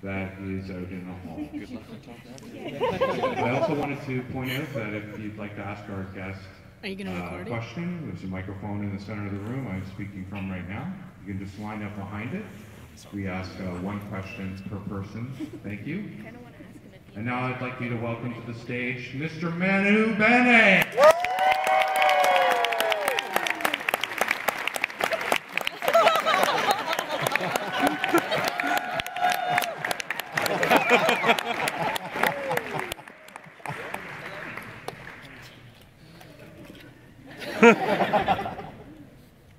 that is out in the hall. I also wanted to point out that if you'd like to ask our guest a question, there's a microphone in the center of the room I'm speaking from right now. You can just line up behind it. We ask one question per person. Thank you. And now I'd like you to welcome to the stage Mr. Manu Bennett.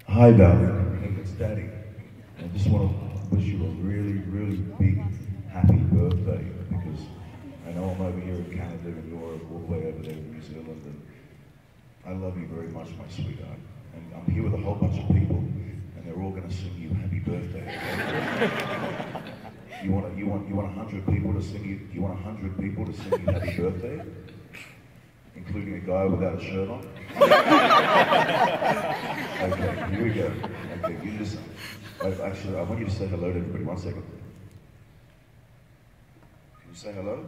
Hi, darling. It's Daddy. I just want to wish you a really, really big happy birthday, because I know I'm over here in Canada and you're all the way over there in New Zealand, and I love you very much, my sweetheart. And I'm here with a whole bunch of people, and they're all going to sing you happy birthday. You want 100 people to sing you? You want 100 people to sing you happy birthday, including a guy without a shirt on? Okay, here we go. Okay, you listen. Actually, I want you to say hello to everybody. 1 second. Can you say hello?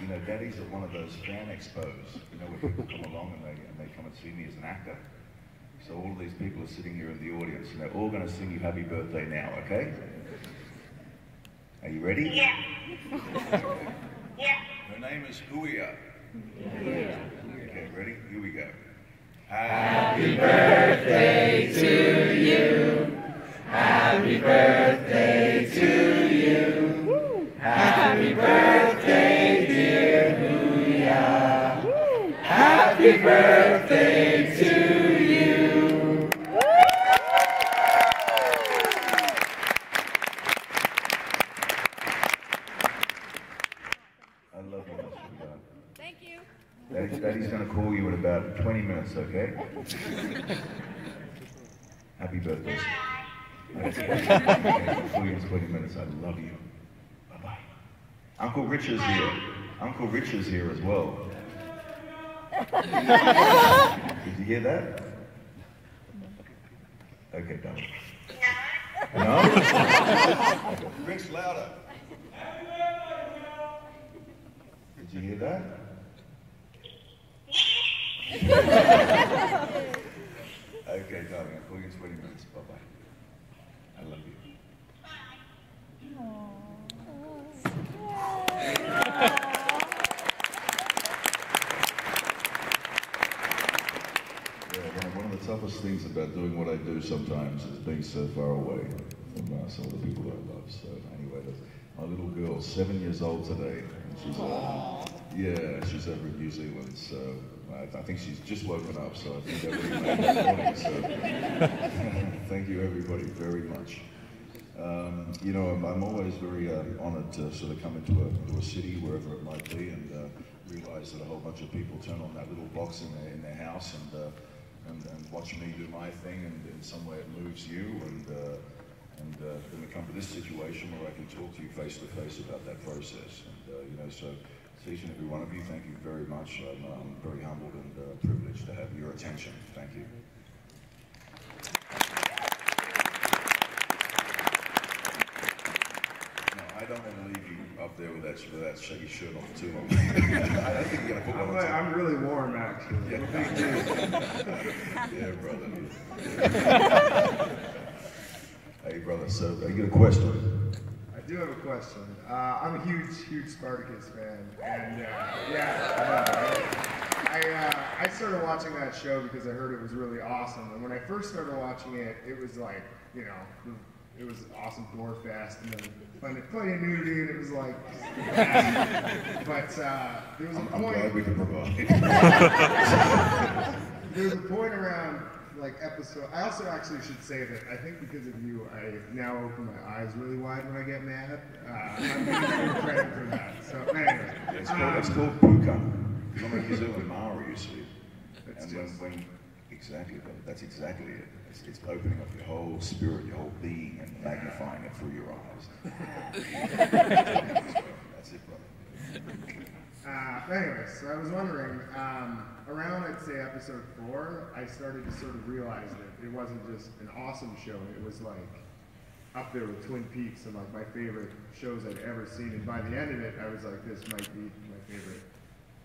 You know, Daddy's at one of those fan expos, you know, where people come along and they come and see me as an actor. So all of these people are sitting here in the audience, and they're all going to sing you happy birthday now, okay? Are you ready? Yeah. Yeah. Her name is Huia. Okay, ready? Here we go. Happy birthday to you. Happy birthday to you. Happy birthday, dear Huia. Happy birthday to you. I love you, sweetheart. Thank you. Daddy's going to call you in about 20 minutes, okay? Happy birthday. I'll call you in 20 minutes. I love you. Bye-bye. Uncle Rich is here. Uncle Rich is here as well. Did you hear that? Okay, done. No? Rick's louder. Did you hear that? Okay, darling, I'll call you in 20 minutes. Bye-bye. I love you. Yeah, one of the toughest things about doing what I do sometimes is being so far away from some of the people that I love. So anyway, my little girl's 7 years old today, and she's she's over in New Zealand. So I think she's just woken up. So I think that really made that morning. So thank you everybody very much. You know, I'm always very honoured to sort of come into a city, wherever it might be, and realise that a whole bunch of people turn on that little box in their house and watch me do my thing, and in some way it moves you, and then we come to this situation where I can talk to you face to face about that process, and you know, so to each and every one of you, thank you very much. I'm very humbled and privileged to have your attention. Thank you. I don't want to leave you up there with that shaggy shirt on for too long. I think you're gonna put one on. I'm really warm, actually. Yeah, brother. Hey, brother. So, you got a question? I do have a question. I'm a huge Spartacus fan, and I started watching that show because I heard it was really awesome. And when I first started watching it, it was like, you know, it was awesome gore fest, and then plenty of nudity, and it was like, but there was a point. I'm glad we can provide. There was a point around like episode. I also actually should say that I think because of you, I now open my eyes really wide when I get mad. I'm giving you credit for that. So anyway, it's called puka. It's on the New Zealand Maori, you see. And when exactly, that's exactly it. It's opening up your whole spirit, your whole being, and magnifying it through your eyes. That's it, brother. Anyways, so I was wondering, around, I'd say, episode 4, I started to sort of realize that it wasn't just an awesome show, it was like up there with Twin Peaks and like my favorite shows I'd ever seen, and by the end of it, I was like, this might be my favorite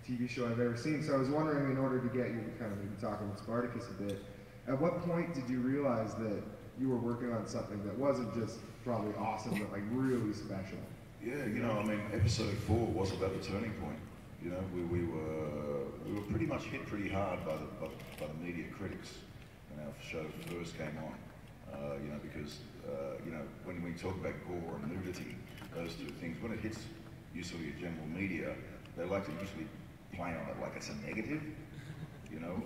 TV show I've ever seen. So I was wondering, in order to get you to kind of maybe talk about Spartacus a bit, at what point did you realize that you were working on something that wasn't just probably awesome, but like really special? Yeah, you know, I mean, episode 4 was about the turning point. You know, we were pretty much hit pretty hard by the media critics when our show first came on. You know, because you know, when we talk about gore and nudity, those two things, when it hits usually your general media, they like to usually play on it like it's a negative. You know,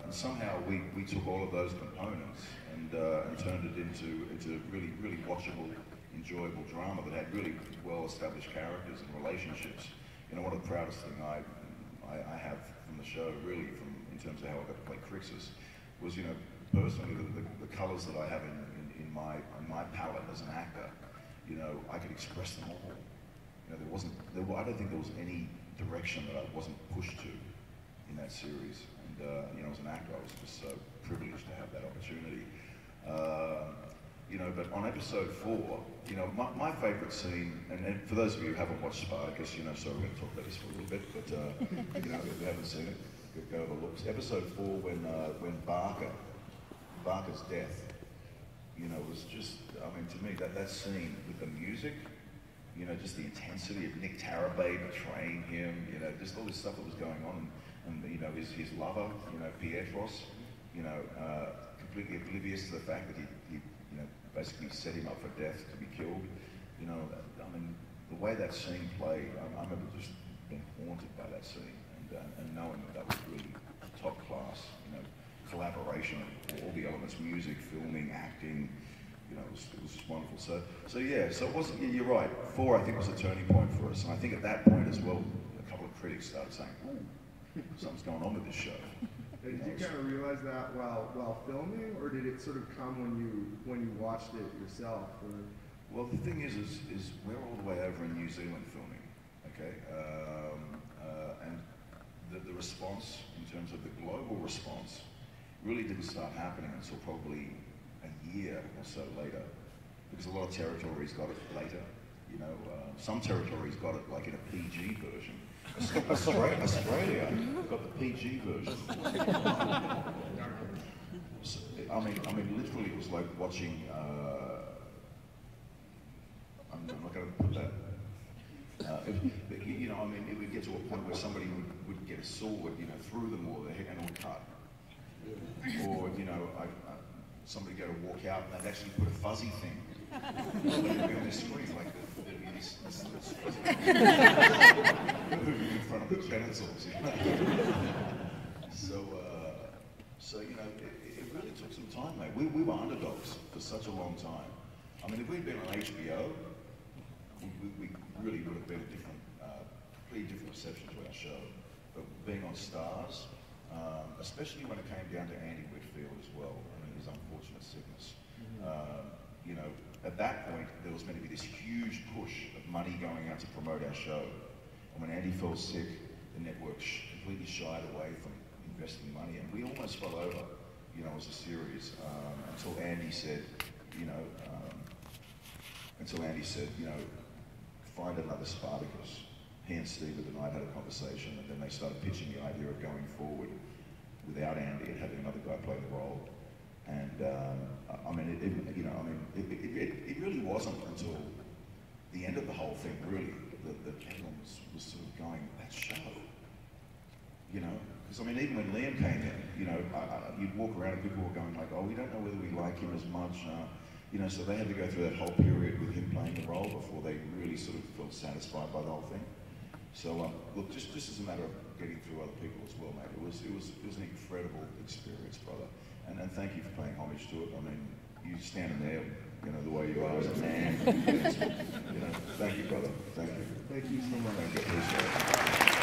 and somehow we took all of those components and turned it into really watchable, enjoyable drama that had really well-established characters and relationships. You know, one of the proudest things I have from the show, really, in terms of how I got to play Crixus, was, you know, personally the colours that I have in my palette as an actor. You know, I could express them all. You know, I don't think there was any direction that I wasn't pushed to in that series. And you know, as an actor, I was just so privileged to have that opportunity. You know, but on episode 4, you know, my favourite scene, and for those of you who haven't watched Spartacus, you know, so we're going to talk about this for a little bit, but you know, if you haven't seen it, go have a look. Episode 4, when Barker's death, you know, was just, I mean, to me, that scene with the music, you know, just the intensity of Nick Tarabay betraying him, you know, just all this stuff that was going on, and you know, his lover, you know, Pietros, you know, completely oblivious to the fact that he you know, basically set him up for death to be killed. You know, I mean, the way that scene played, I remember just being haunted by that scene, and knowing that was really top class, you know, collaboration of all the elements, music, filming, acting, you know, it was just wonderful. So yeah, so it wasn't, you're right, 4 I think was a turning point for us, and I think at that point as well, a couple of critics started saying, ooh, something's going on with this show. Did you kind of realize that while filming, or did it sort of come when you watched it yourself? Or? Well, the thing is we're all the way over in New Zealand filming, okay, and the response in terms of the global response really didn't start happening until probably a year or so later, because a lot of territories got it later. You know, some territories got it like in a PG version. Australia got the PG version. I mean, literally, it was like watching. I'm not going to put that. You know, I mean, it would get to a point where somebody would get a sword, you know, through them, or their head would cut, or you know, somebody go to walk out and they'd actually put a fuzzy thing on their screen, like there'd be this in front of the genitals. You know? So you know, it really took some time, mate. We were underdogs for such a long time. I mean, if we'd been on HBO, we really would have been a different, completely different reception to our show. But being on Stars, especially when it came down to Andy Whitfield as well, I mean, his unfortunate sickness. You know, at that point, there was going to be this huge push of money going out to promote our show. And when Andy fell sick, the network completely shied away from investing money, and we almost fell over, you know, as a series, until Andy said, you know, find another Spartacus. He and Steve at the night had a conversation, and then they started pitching the idea of going forward without Andy and having another guy play the role. And I mean, it really wasn't until the end of the whole thing, really, that everyone was sort of going, that show, you know? Because I mean, even when Liam came in, you know, you'd walk around and people were going like, oh, we don't know whether we like him as much, you know, so they had to go through that whole period with him playing the role before they really sort of felt satisfied by the whole thing. So look, just as a matter of getting through other people as well, mate, it was an incredible experience, brother. And thank you for paying homage to it. I mean, you standing there, you know, the way you are as a man. You know, thank you, brother. Thank you. Thank you so much. Thank you. Appreciate it.